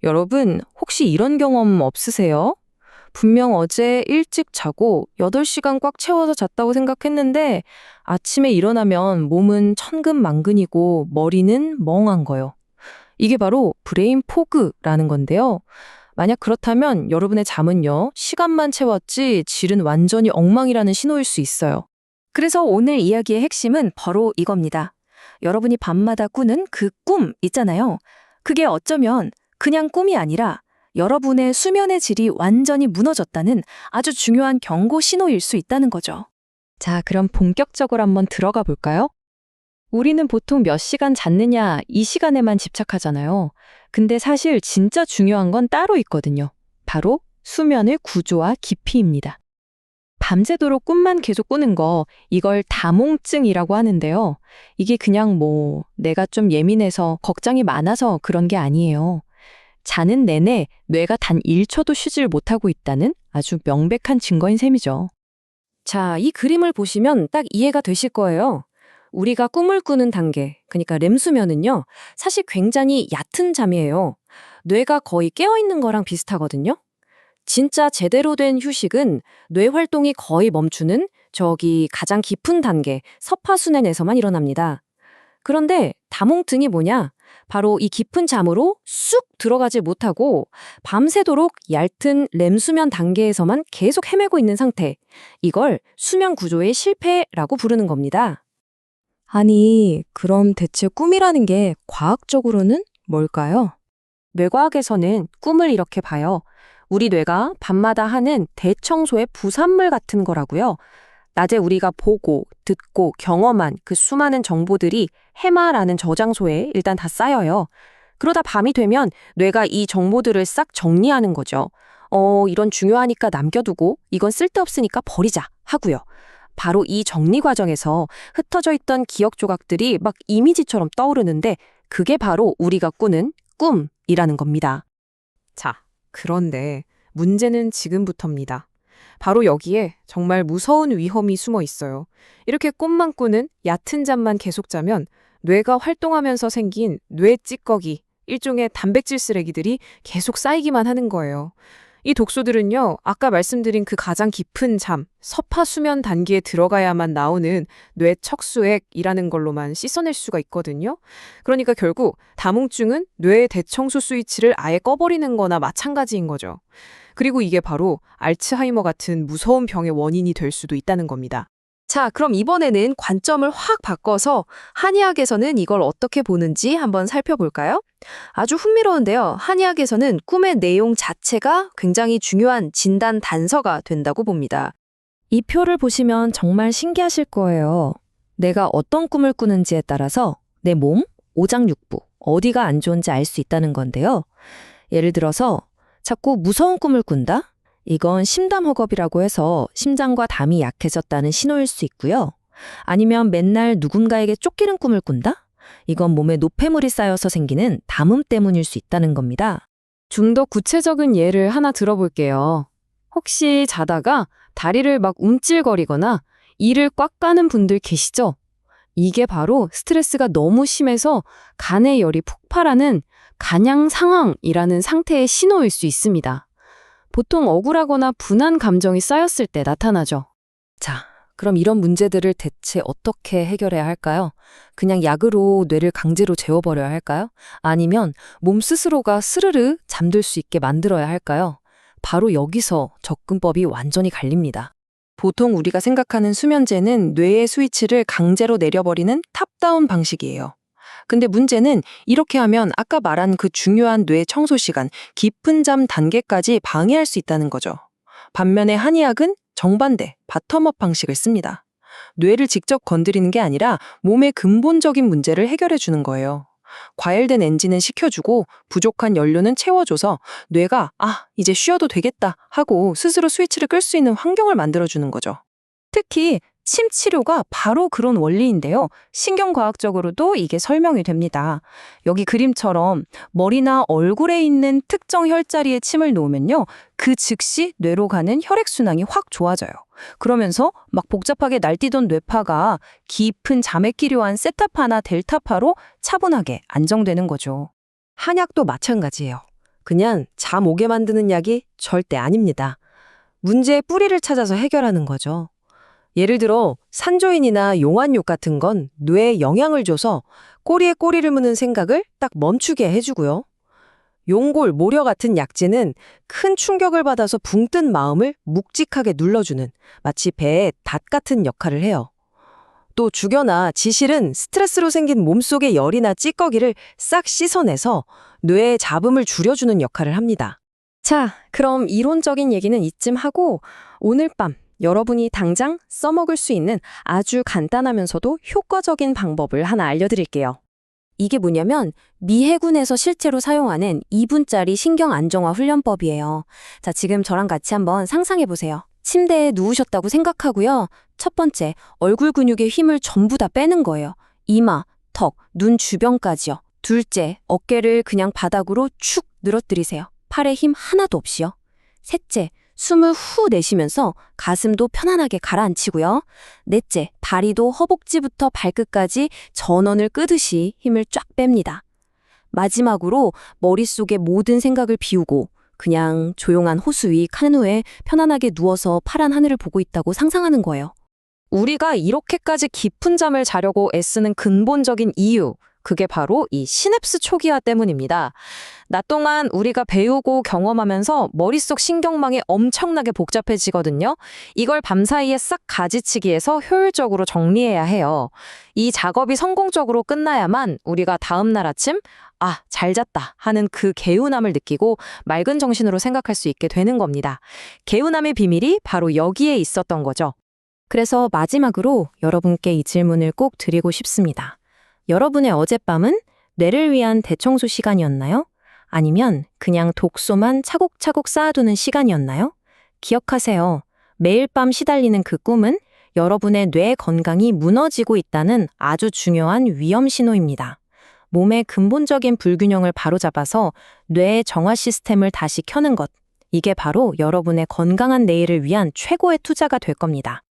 여러분, 혹시 이런 경험 없으세요? 분명 어제 일찍 자고 8시간 꽉 채워서 잤다고 생각했는데 아침에 일어나면 몸은 천근만근이고 머리는 멍한 거요. 이게 바로 브레인 포그라는 건데요. 만약 그렇다면 여러분의 잠은요, 시간만 채웠지 질은 완전히 엉망이라는 신호일 수 있어요. 그래서 오늘 이야기의 핵심은 바로 이겁니다. 여러분이 밤마다 꾸는 그 꿈 있잖아요. 그게 어쩌면 그냥 꿈이 아니라 여러분의 수면의 질이 완전히 무너졌다는 아주 중요한 경고 신호일 수 있다는 거죠. 자, 그럼 본격적으로 한번 들어가 볼까요? 우리는 보통 몇 시간 잤느냐 이 시간에만 집착하잖아요. 근데 사실 진짜 중요한 건 따로 있거든요. 바로 수면의 구조와 깊이입니다. 밤새도록 꿈만 계속 꾸는 거, 이걸 다몽증이라고 하는데요. 이게 그냥 내가 좀 예민해서 걱정이 많아서 그런 게 아니에요. 자는 내내 뇌가 단 1초도 쉬질 못하고 있다는 아주 명백한 증거인 셈이죠. 자, 이 그림을 보시면 딱 이해가 되실 거예요. 우리가 꿈을 꾸는 단계, 그러니까 렘수면은요, 사실 굉장히 얕은 잠이에요. 뇌가 거의 깨어있는 거랑 비슷하거든요. 진짜 제대로 된 휴식은 뇌 활동이 거의 멈추는 저기 가장 깊은 단계, 서파순환에서만 일어납니다. 그런데 다몽증이 뭐냐? 바로 이 깊은 잠으로 쑥 들어가지 못하고 밤새도록 얇은 렘수면 단계에서만 계속 헤매고 있는 상태. 이걸 수면 구조의 실패라고 부르는 겁니다. 아니, 그럼 대체 꿈이라는 게 과학적으로는 뭘까요? 뇌과학에서는 꿈을 이렇게 봐요. 우리 뇌가 밤마다 하는 대청소의 부산물 같은 거라고요. 낮에 우리가 보고, 듣고, 경험한 그 수많은 정보들이 해마라는 저장소에 일단 다 쌓여요. 그러다 밤이 되면 뇌가 이 정보들을 싹 정리하는 거죠. 이런 중요하니까 남겨두고 이건 쓸데없으니까 버리자 하고요. 바로 이 정리 과정에서 흩어져 있던 기억 조각들이 막 이미지처럼 떠오르는데 그게 바로 우리가 꾸는 꿈이라는 겁니다. 자, 그런데 문제는 지금부터입니다. 바로 여기에 정말 무서운 위험이 숨어 있어요. 이렇게 꿈만 꾸는 얕은 잠만 계속 자면 뇌가 활동하면서 생긴 뇌 찌꺼기, 일종의 단백질 쓰레기들이 계속 쌓이기만 하는 거예요. 이 독소들은요, 아까 말씀드린 그 가장 깊은 잠, 서파 수면 단계에 들어가야만 나오는 뇌 척수액이라는 걸로만 씻어낼 수가 있거든요. 그러니까 결국 다몽증은 뇌의 대청소 스위치를 아예 꺼버리는 거나 마찬가지인 거죠. 그리고 이게 바로 알츠하이머 같은 무서운 병의 원인이 될 수도 있다는 겁니다. 자, 그럼 이번에는 관점을 확 바꿔서 한의학에서는 이걸 어떻게 보는지 한번 살펴볼까요? 아주 흥미로운데요. 한의학에서는 꿈의 내용 자체가 굉장히 중요한 진단 단서가 된다고 봅니다. 이 표를 보시면 정말 신기하실 거예요. 내가 어떤 꿈을 꾸는지에 따라서 내 몸, 오장육부, 어디가 안 좋은지 알 수 있다는 건데요. 예를 들어서 자꾸 무서운 꿈을 꾼다? 이건 심담허겁이라고 해서 심장과 담이 약해졌다는 신호일 수 있고요. 아니면 맨날 누군가에게 쫓기는 꿈을 꾼다? 이건 몸에 노폐물이 쌓여서 생기는 담음 때문일 수 있다는 겁니다. 좀 더 구체적인 예를 하나 들어볼게요. 혹시 자다가 다리를 막 움찔거리거나 이를 꽉 까는 분들 계시죠? 이게 바로 스트레스가 너무 심해서 간의 열이 폭발하는 간양 상황이라는 상태의 신호일 수 있습니다. 보통 억울하거나 분한 감정이 쌓였을 때 나타나죠. 자, 그럼 이런 문제들을 대체 어떻게 해결해야 할까요? 그냥 약으로 뇌를 강제로 재워버려야 할까요? 아니면 몸 스스로가 스르르 잠들 수 있게 만들어야 할까요? 바로 여기서 접근법이 완전히 갈립니다. 보통 우리가 생각하는 수면제는 뇌의 스위치를 강제로 내려버리는 탑다운 방식이에요. 근데 문제는 이렇게 하면 아까 말한 그 중요한 뇌 청소 시간, 깊은 잠 단계까지 방해할 수 있다는 거죠. 반면에 한의학은 정반대, 바텀업 방식을 씁니다. 뇌를 직접 건드리는 게 아니라 몸의 근본적인 문제를 해결해 주는 거예요. 과열된 엔진은 식혀주고 부족한 연료는 채워줘서 뇌가 이제 쉬어도 되겠다 하고 스스로 스위치를 끌 수 있는 환경을 만들어주는 거죠. 특히 침 치료가 바로 그런 원리인데요. 신경과학적으로도 이게 설명이 됩니다. 여기 그림처럼 머리나 얼굴에 있는 특정 혈자리에 침을 놓으면요. 그 즉시 뇌로 가는 혈액순환이 확 좋아져요. 그러면서 막 복잡하게 날뛰던 뇌파가 깊은 잠에 필요한 세타파나 델타파로 차분하게 안정되는 거죠. 한약도 마찬가지예요. 그냥 잠 오게 만드는 약이 절대 아닙니다. 문제의 뿌리를 찾아서 해결하는 거죠. 예를 들어 산조인이나 용환육 같은 건 뇌에 영향을 줘서 꼬리에 꼬리를 무는 생각을 딱 멈추게 해주고요. 용골, 모려 같은 약재는 큰 충격을 받아서 붕 뜬 마음을 묵직하게 눌러주는 마치 배에 닷 같은 역할을 해요. 또 죽여나 지실은 스트레스로 생긴 몸속의 열이나 찌꺼기를 싹 씻어내서 뇌의 잡음을 줄여주는 역할을 합니다. 자, 그럼 이론적인 얘기는 이쯤 하고 오늘 밤 여러분이 당장 써먹을 수 있는 아주 간단하면서도 효과적인 방법을 하나 알려드릴게요. 이게 뭐냐면 미해군에서 실제로 사용하는 2분짜리 신경 안정화 훈련법이에요. 자, 지금 저랑 같이 한번 상상해 보세요. 침대에 누우셨다고 생각하고요. 첫 번째, 얼굴 근육의 힘을 전부 다 빼는 거예요. 이마, 턱, 눈 주변까지요. 둘째, 어깨를 그냥 바닥으로 축 늘어뜨리세요. 팔에 힘 하나도 없이요. 셋째, 숨을 후 내쉬면서 가슴도 편안하게 가라앉히고요. 넷째, 다리도 허벅지부터 발끝까지 전원을 끄듯이 힘을 쫙 뺍니다. 마지막으로 머릿속의 모든 생각을 비우고 그냥 조용한 호수 위 카누에 편안하게 누워서 파란 하늘을 보고 있다고 상상하는 거예요. 우리가 이렇게까지 깊은 잠을 자려고 애쓰는 근본적인 이유, 그게 바로 이 시냅스 초기화 때문입니다. 낮 동안 우리가 배우고 경험하면서 머릿속 신경망이 엄청나게 복잡해지거든요. 이걸 밤사이에 싹 가지치기해서 효율적으로 정리해야 해요. 이 작업이 성공적으로 끝나야만 우리가 다음 날 아침 아, 잘 잤다 하는 그 개운함을 느끼고 맑은 정신으로 생각할 수 있게 되는 겁니다. 개운함의 비밀이 바로 여기에 있었던 거죠. 그래서 마지막으로 여러분께 이 질문을 꼭 드리고 싶습니다. 여러분의 어젯밤은 뇌를 위한 대청소 시간이었나요? 아니면 그냥 독소만 차곡차곡 쌓아두는 시간이었나요? 기억하세요. 매일 밤 시달리는 그 꿈은 여러분의 뇌 건강이 무너지고 있다는 아주 중요한 위험 신호입니다. 몸의 근본적인 불균형을 바로잡아서 뇌의 정화 시스템을 다시 켜는 것. 이게 바로 여러분의 건강한 내일을 위한 최고의 투자가 될 겁니다.